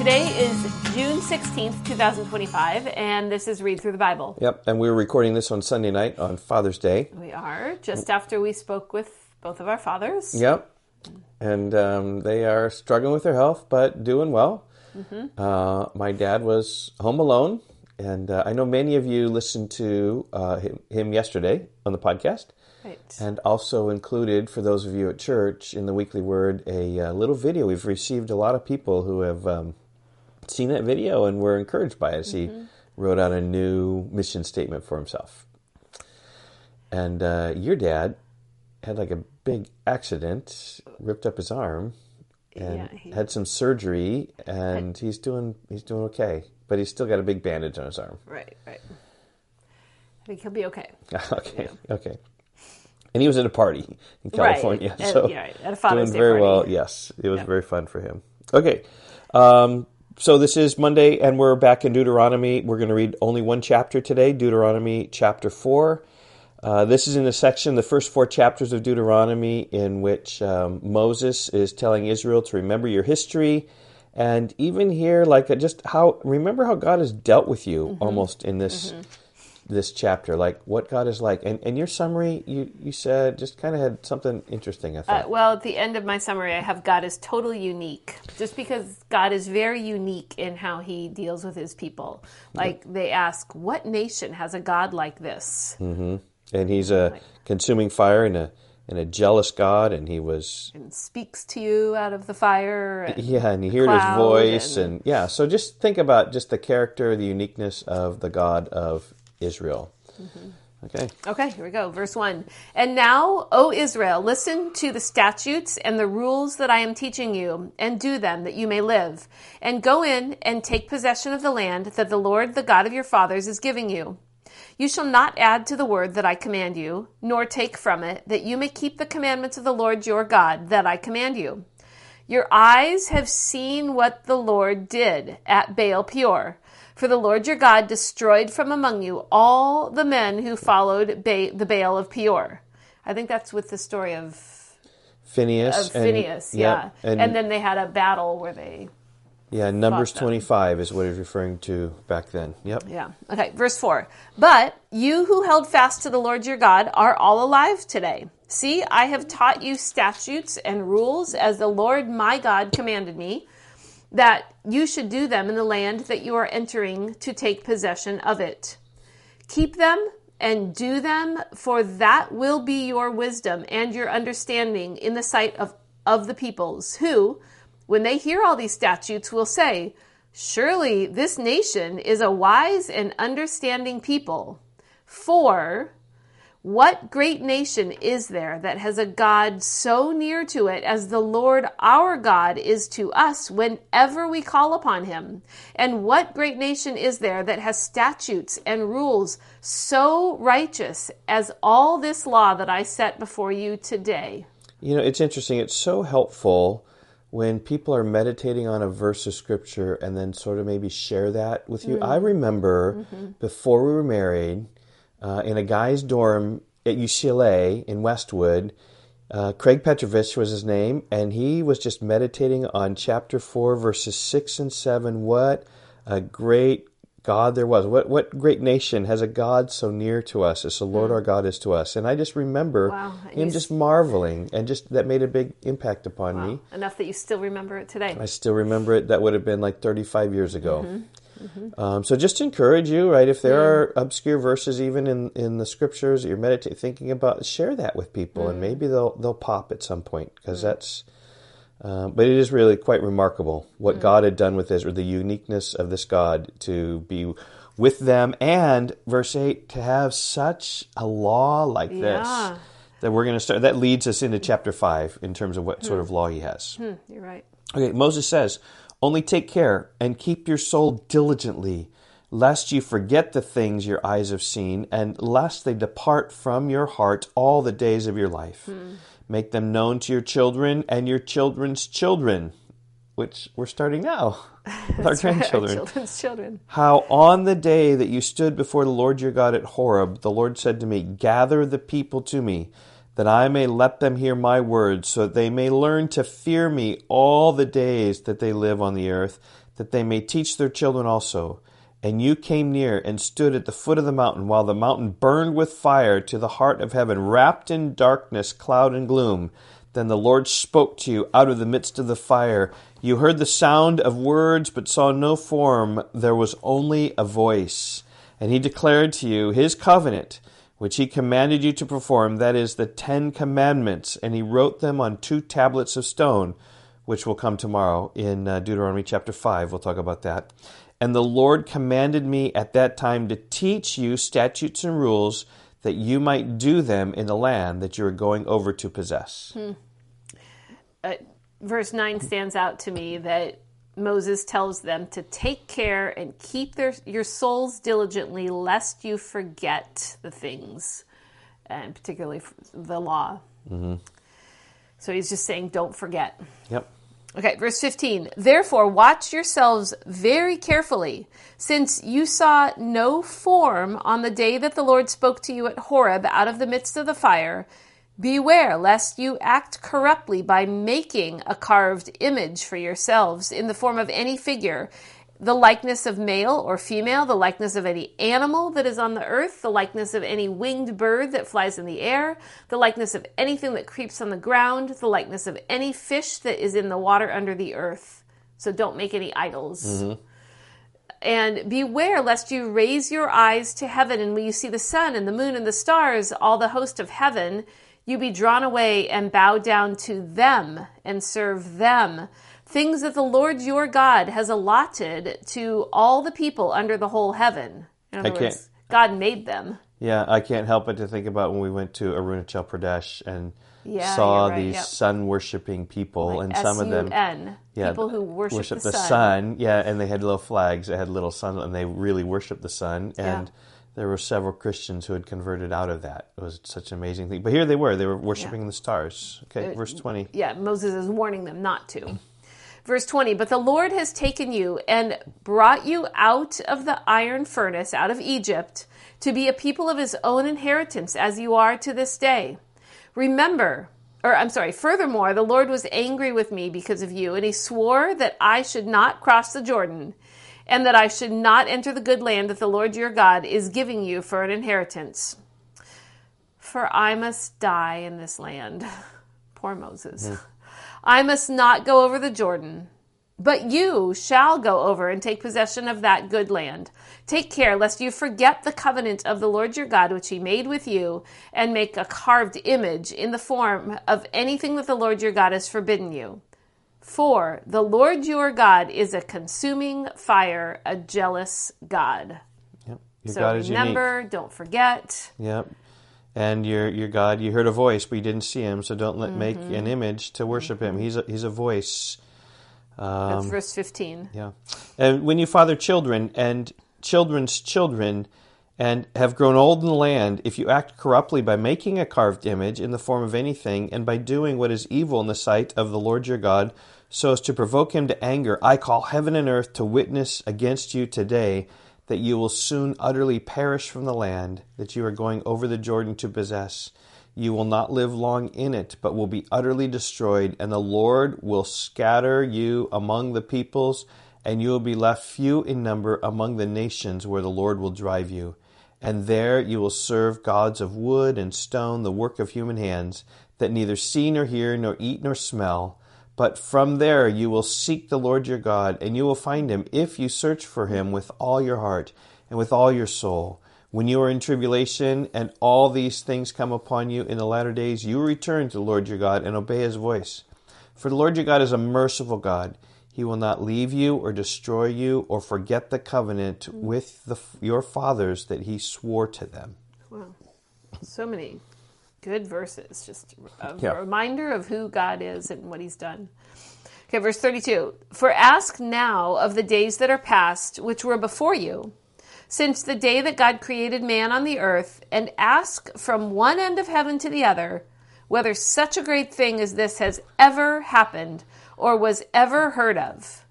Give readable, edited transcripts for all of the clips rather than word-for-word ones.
Today is June 16th, 2025, and this is Read Through the Bible. Yep, and we're recording this on Sunday night on Father's Day. We are, just after we spoke with both of our fathers. Yep, and they are struggling with their health, but doing well. Mm-hmm. My dad was home alone, and I know many of you listened to him yesterday on the podcast. Right. And also included, for those of you at church, in the Weekly Word, a little video. We've received a lot of people who have seen that video and were encouraged by it as he wrote out a new mission statement for himself. And your dad had like a big accident, ripped up his arm, and had some surgery, and he's doing okay, but he's still got a big bandage on his arm. Right. I think he'll be okay. Okay. And he was at a party in California, right. so at a Father's doing very Day party. well. Yes, it was very fun for him. Okay, so this is Monday, and we're back in Deuteronomy. We're going to read only one chapter today, Deuteronomy chapter 4. This is in the section, the first 4 chapters of Deuteronomy, in which Moses is telling Israel to remember your history, and even here, remember how God has dealt with you almost in this. This chapter, like what God is like. And your summary, you said, just kind of had something interesting, I thought. Well, at the end of my summary, I have God is totally unique. Just because God is very unique in how he deals with his people. Like they ask, what nation has a God like this? Mm-hmm. And he's a consuming fire and a jealous God, and he was... And speaks to you out of the fire. And he heard his voice. So just think about just the character, the uniqueness of the God of Israel. Okay, here we go. Verse 1. And now, O Israel, listen to the statutes and the rules that I am teaching you, and do them, that you may live. And go in and take possession of the land that the Lord, the God of your fathers, is giving you. You shall not add to the word that I command you, nor take from it, that you may keep the commandments of the Lord your God that I command you. Your eyes have seen what the Lord did at Baal Peor. For the Lord your God destroyed from among you all the men who followed the Baal of Peor. I think that's with the story of Phinehas. And then they had a battle where they... Yeah, Numbers 25 is what he's referring to back then. Yep. Yeah. Okay, verse 4. But you who held fast to the Lord your God are all alive today. See, I have taught you statutes and rules as the Lord my God commanded me, that you should do them in the land that you are entering to take possession of it. Keep them and do them, for that will be your wisdom and your understanding in the sight of the peoples, who, when they hear all these statutes, will say, surely this nation is a wise and understanding people. For what great nation is there that has a God so near to it as the Lord our God is to us whenever we call upon him? And what great nation is there that has statutes and rules so righteous as all this law that I set before you today? You know, it's interesting. It's so helpful when people are meditating on a verse of Scripture and then sort of maybe share that with you. I remember before we were married, in a guy's dorm at UCLA in Westwood, Craig Petrovich was his name, and he was just meditating on chapter 4, verses 6 and 7. What a great God there was. What great nation has a God so near to us as the Lord our God is to us. And I just remember him just marveling, and just that made a big impact upon me. Enough that you still remember it today. I still remember it. That would have been like 35 years ago. So just to encourage you, right, if there are obscure verses even in the scriptures that you're thinking about, share that with people, and maybe they'll pop at some point, because that's... but it is really quite remarkable what God had done with Israel, the uniqueness of this God to be with them, and, verse 8, to have such a law like this that we're going to start. That leads us into chapter 5 in terms of what sort of law he has. You're right. Okay, Moses says, only take care and keep your soul diligently, lest you forget the things your eyes have seen, and lest they depart from your heart all the days of your life. Make them known to your children and your children's children, which we're starting now with our grandchildren. Our children's children. How on the day that you stood before the Lord your God at Horeb, the Lord said to me, gather the people to me, that I may let them hear my words, so that they may learn to fear me all the days that they live on the earth, that they may teach their children also. And you came near and stood at the foot of the mountain, while the mountain burned with fire to the heart of heaven, wrapped in darkness, cloud, and gloom. Then the Lord spoke to you out of the midst of the fire. You heard the sound of words, but saw no form. There was only a voice. And he declared to you his covenant, which he commanded you to perform, that is, the 10 Commandments. And he wrote them on 2 tablets of stone, which will come tomorrow in Deuteronomy chapter 5. We'll talk about that. And the Lord commanded me at that time to teach you statutes and rules, that you might do them in the land that you are going over to possess. Verse 9 stands out to me, that Moses tells them to take care and keep your souls diligently, lest you forget the things, and particularly the law. Mm-hmm. So he's just saying, don't forget. Yep. Okay, verse 15. Therefore, watch yourselves very carefully, since you saw no form on the day that the Lord spoke to you at Horeb out of the midst of the fire. Beware lest you act corruptly by making a carved image for yourselves in the form of any figure, the likeness of male or female, the likeness of any animal that is on the earth, the likeness of any winged bird that flies in the air, the likeness of anything that creeps on the ground, the likeness of any fish that is in the water under the earth. So don't make any idols. Mm-hmm. And beware lest you raise your eyes to heaven, and when you see the sun and the moon and the stars, all the host of heaven, you be drawn away and bow down to them and serve them, things that the Lord your God has allotted to all the people under the whole heaven. In other words, God made them. Yeah, I can't help but to think about when we went to Arunachal Pradesh and saw these sun-worshipping people, like and some of them, people who worship the sun. Yeah, and they had little flags that had little sun, and they really worshiped the sun. And there were several Christians who had converted out of that. It was such an amazing thing. But here they were worshiping the stars. Okay, verse 20. Yeah, Moses is warning them not to. Verse 20, but the Lord has taken you and brought you out of the iron furnace, out of Egypt, to be a people of his own inheritance, as you are to this day. Furthermore, the Lord was angry with me because of you, and he swore that I should not cross the Jordan, and that I should not enter the good land that the Lord your God is giving you for an inheritance. For I must die in this land. Poor Moses. Mm. I must not go over the Jordan, but you shall go over and take possession of that good land. Take care lest you forget the covenant of the Lord your God, which he made with you, and make a carved image in the form of anything that the Lord your God has forbidden you. For the Lord your God is a consuming fire, a jealous God. Yep. So God is remember, unique. Don't forget. Yep. And your God, you heard a voice, but you didn't see him, so don't make an image to worship him. He's a voice. That's verse 15. Yeah. And when you father children and children's children and have grown old in the land, if you act corruptly by making a carved image in the form of anything, and by doing what is evil in the sight of the Lord your God, so as to provoke him to anger, I call heaven and earth to witness against you today, that you will soon utterly perish from the land that you are going over the Jordan to possess. You will not live long in it, but will be utterly destroyed, and the Lord will scatter you among the peoples, and you will be left few in number among the nations where the Lord will drive you. And there you will serve gods of wood and stone, the work of human hands, that neither see nor hear nor eat nor smell. But from there you will seek the Lord your God, and you will find him if you search for him with all your heart and with all your soul. When you are in tribulation and all these things come upon you in the latter days, you return to the Lord your God and obey his voice. For the Lord your God is a merciful God. He will not leave you or destroy you or forget the covenant with your fathers that he swore to them. Wow. So many good verses. Just a reminder of who God is and what he's done. Okay, verse 32. For ask now of the days that are past, which were before you, since the day that God created man on the earth, and ask from one end of heaven to the other, whether such a great thing as this has ever happened or was ever heard of.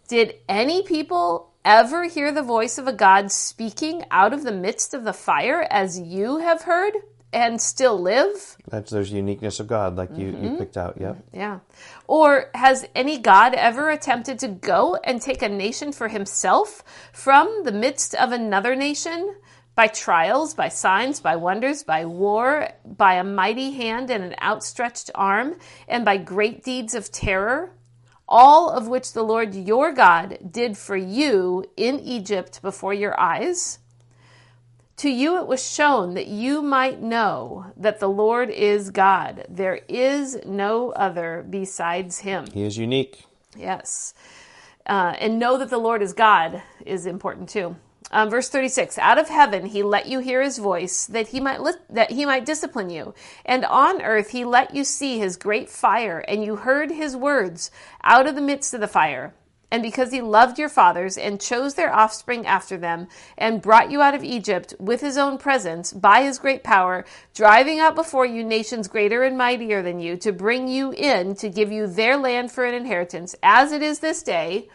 Did any people ever hear the voice of a God speaking out of the midst of the fire as you have heard, and still live? There's uniqueness of God, like you picked out. Yep. Yeah. Or has any God ever attempted to go and take a nation for himself from the midst of another nation? By trials, by signs, by wonders, by war, by a mighty hand and an outstretched arm, and by great deeds of terror, all of which the Lord your God did for you in Egypt before your eyes? To you it was shown that you might know that the Lord is God. There is no other besides him. He is unique. Yes. And know that the Lord is God is important too. Verse 36, out of heaven he let you hear his voice, that he might discipline you. And on earth he let you see his great fire, and you heard his words out of the midst of the fire. And because he loved your fathers and chose their offspring after them, and brought you out of Egypt with his own presence, by his great power, driving out before you nations greater and mightier than you, to bring you in, to give you their land for an inheritance, as it is this day,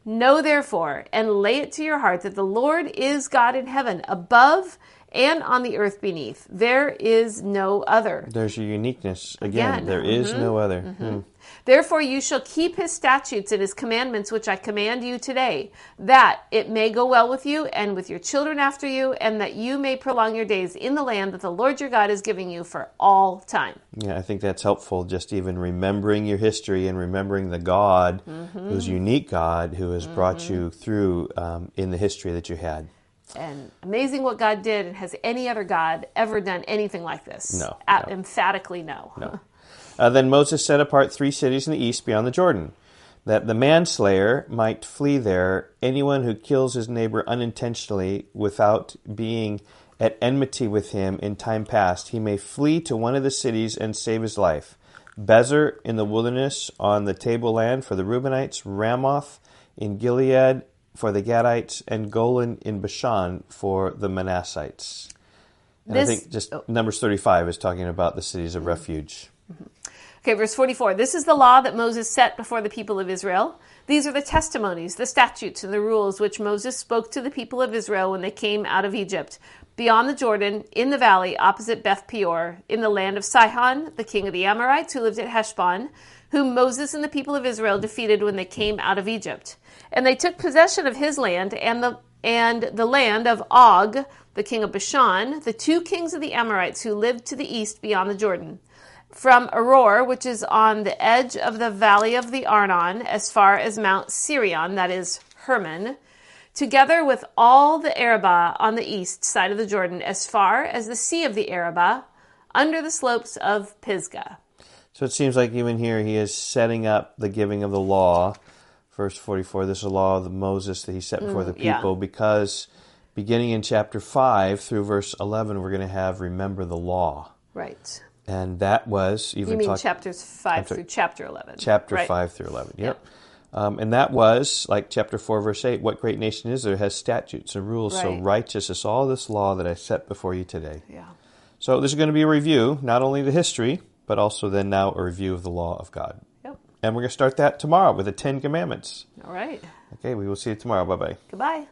know therefore, and lay it to your heart, that the Lord is God in heaven, above and on the earth beneath. There is no other. There's your uniqueness. Again, there is no other. Therefore you shall keep his statutes and his commandments, which I command you today, that it may go well with you and with your children after you, and that you may prolong your days in the land that the Lord your God is giving you for all time. Yeah, I think that's helpful, just even remembering your history and remembering the God, who's unique God, who has brought you through in the history that you had. And amazing what God did, and has any other God ever done anything like this? No. Emphatically no. No. Then Moses set apart 3 cities in the east beyond the Jordan, that the manslayer might flee there, anyone who kills his neighbor unintentionally without being at enmity with him in time past, he may flee to one of the cities and save his life. Bezer in the wilderness on the tableland for the Reubenites, Ramoth in Gilead for the Gadites, and Golan in Bashan for the Manassites. And I think just Numbers 35 is talking about the cities of refuge. Okay, verse 44. This is the law that Moses set before the people of Israel. These are the testimonies, the statutes, and the rules which Moses spoke to the people of Israel when they came out of Egypt, beyond the Jordan, in the valley opposite Beth Peor, in the land of Sihon, the king of the Amorites, who lived at Heshbon, whom Moses and the people of Israel defeated when they came out of Egypt. And they took possession of his land and the land of Og, the king of Bashan, the 2 kings of the Amorites who lived to the east beyond the Jordan, from Aror, which is on the edge of the valley of the Arnon, as far as Mount Sirion, that is Hermon, together with all the Arabah on the east side of the Jordan, as far as the sea of the Arabah, under the slopes of Pisgah. So it seems like even here he is setting up the giving of the law. Verse 44, this is the law of Moses that he set before the people, because beginning in chapter 5 through verse 11, we're going to have remember the law. Right. And that was even... You mean chapters 5 through chapter 11. Chapter 5 through 11, yep. And that was, like chapter 4, verse 8, what great nation is there? It has statutes and rules, so righteous is all this law that I set before you today. Yeah. So this is going to be a review, not only the history, but also then now a review of the law of God. Yep. And we're going to start that tomorrow with the 10 Commandments. All right. Okay, we will see you tomorrow. Bye-bye. Goodbye.